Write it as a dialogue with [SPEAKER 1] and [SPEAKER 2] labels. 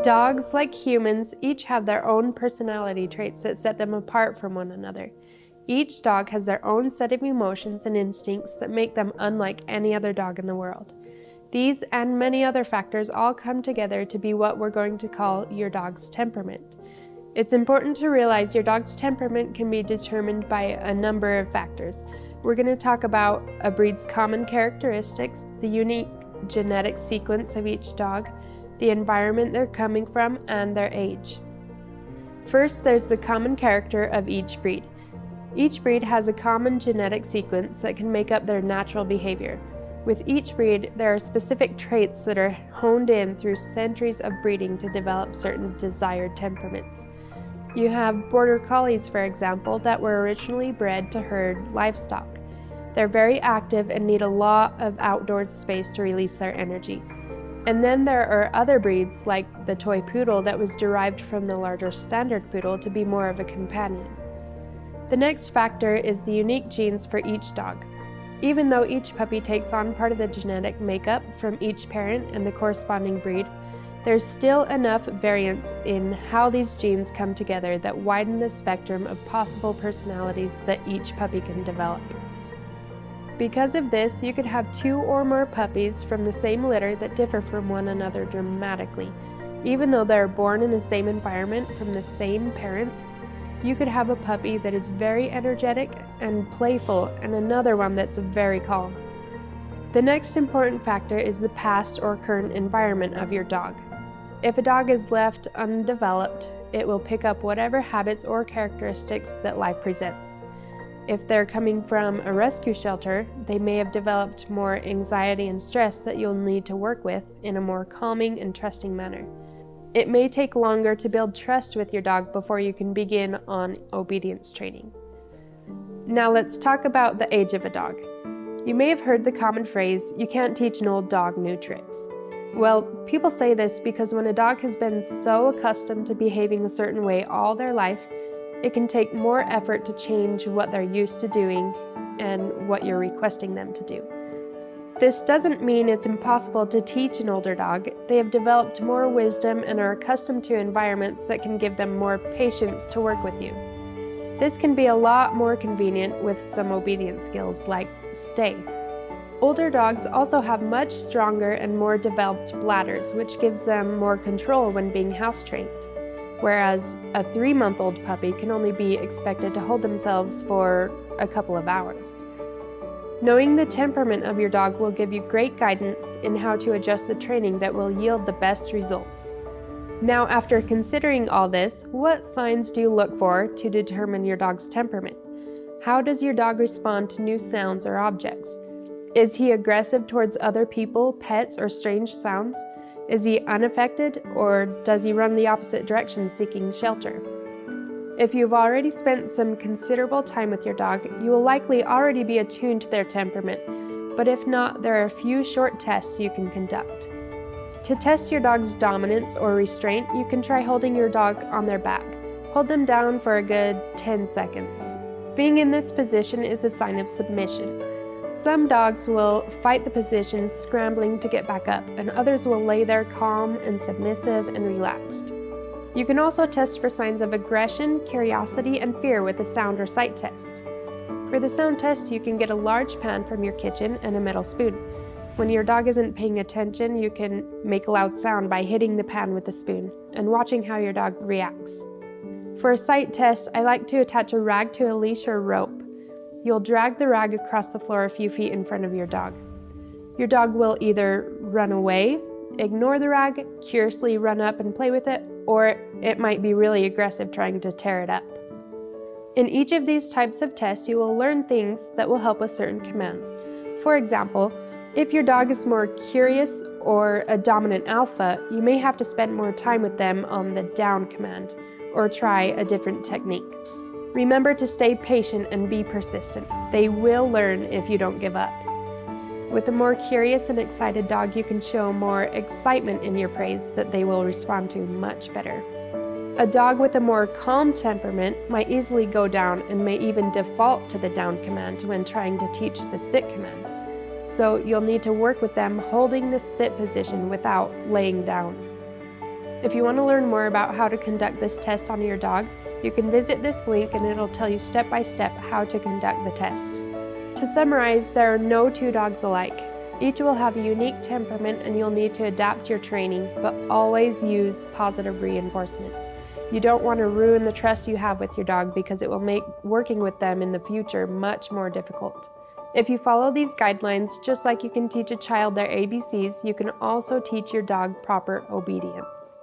[SPEAKER 1] Dogs, like humans, each have their own personality traits that set them apart from one another. Each dog has their own set of emotions and instincts that make them unlike any other dog in the world. These and many other factors all come together to be what we're going to call your dog's temperament. It's important to realize your dog's temperament can be determined by a number of factors. We're going to talk about a breed's common characteristics, the unique genetic sequence of each dog, the environment they're coming from, and their age. First, there's the common character of each breed. Each breed has a common genetic sequence that can make up their natural behavior. With each breed, there are specific traits that are honed in through centuries of breeding to develop certain desired temperaments. You have border collies, for example, that were originally bred to herd livestock. They're very active and need a lot of outdoor space to release their energy. And then there are other breeds, like the toy poodle, that was derived from the larger standard poodle to be more of a companion. The next factor is the unique genes for each dog. Even though each puppy takes on part of the genetic makeup from each parent and the corresponding breed, there's still enough variance in how these genes come together that widen the spectrum of possible personalities that each puppy can develop. Because of this, you could have 2 or more puppies from the same litter that differ from one another dramatically. Even though they're born in the same environment from the same parents, you could have a puppy that is very energetic and playful and another one that's very calm. The next important factor is the past or current environment of your dog. If a dog is left undeveloped, it will pick up whatever habits or characteristics that life presents. If they're coming from a rescue shelter, they may have developed more anxiety and stress that you'll need to work with in a more calming and trusting manner. It may take longer to build trust with your dog before you can begin on obedience training. Now let's talk about the age of a dog. You may have heard the common phrase, "You can't teach an old dog new tricks." Well, people say this because when a dog has been so accustomed to behaving a certain way all their life, it can take more effort to change what they're used to doing and what you're requesting them to do. This doesn't mean it's impossible to teach an older dog. They have developed more wisdom and are accustomed to environments that can give them more patience to work with you. This can be a lot more convenient with some obedience skills like stay. Older dogs also have much stronger and more developed bladders, which gives them more control when being house trained. Whereas a 3-month-old puppy can only be expected to hold themselves for a couple of hours. Knowing the temperament of your dog will give you great guidance in how to adjust the training that will yield the best results. Now, after considering all this, what signs do you look for to determine your dog's temperament? How does your dog respond to new sounds or objects? Is he aggressive towards other people, pets, or strange sounds? Is he unaffected, or does he run the opposite direction seeking shelter? If you've already spent some considerable time with your dog, you will likely already be attuned to their temperament, but if not, there are a few short tests you can conduct. To test your dog's dominance or restraint, you can try holding your dog on their back. Hold them down for a good 10 seconds. Being in this position is a sign of submission. Some dogs will fight the position, scrambling to get back up, and others will lay there calm and submissive and relaxed. You can also test for signs of aggression, curiosity, and fear with a sound or sight test. For the sound test, you can get a large pan from your kitchen and a metal spoon. When your dog isn't paying attention, you can make a loud sound by hitting the pan with a spoon and watching how your dog reacts. For a sight test, I like to attach a rag to a leash or rope. You'll drag the rag across the floor a few feet in front of your dog. Your dog will either run away, ignore the rag, curiously run up and play with it, or it might be really aggressive trying to tear it up. In each of these types of tests, you will learn things that will help with certain commands. For example, if your dog is more curious or a dominant alpha, you may have to spend more time with them on the down command, or try a different technique. Remember to stay patient and be persistent. They will learn if you don't give up. With a more curious and excited dog, you can show more excitement in your praise that they will respond to much better. A dog with a more calm temperament might easily go down and may even default to the down command when trying to teach the sit command. So you'll need to work with them holding the sit position without laying down. If you want to learn more about how to conduct this test on your dog, you can visit this link and it'll tell you step by step how to conduct the test. To summarize, there are no two dogs alike. Each will have a unique temperament and you'll need to adapt your training, but always use positive reinforcement. You don't want to ruin the trust you have with your dog because it will make working with them in the future much more difficult. If you follow these guidelines, just like you can teach a child their ABCs, you can also teach your dog proper obedience.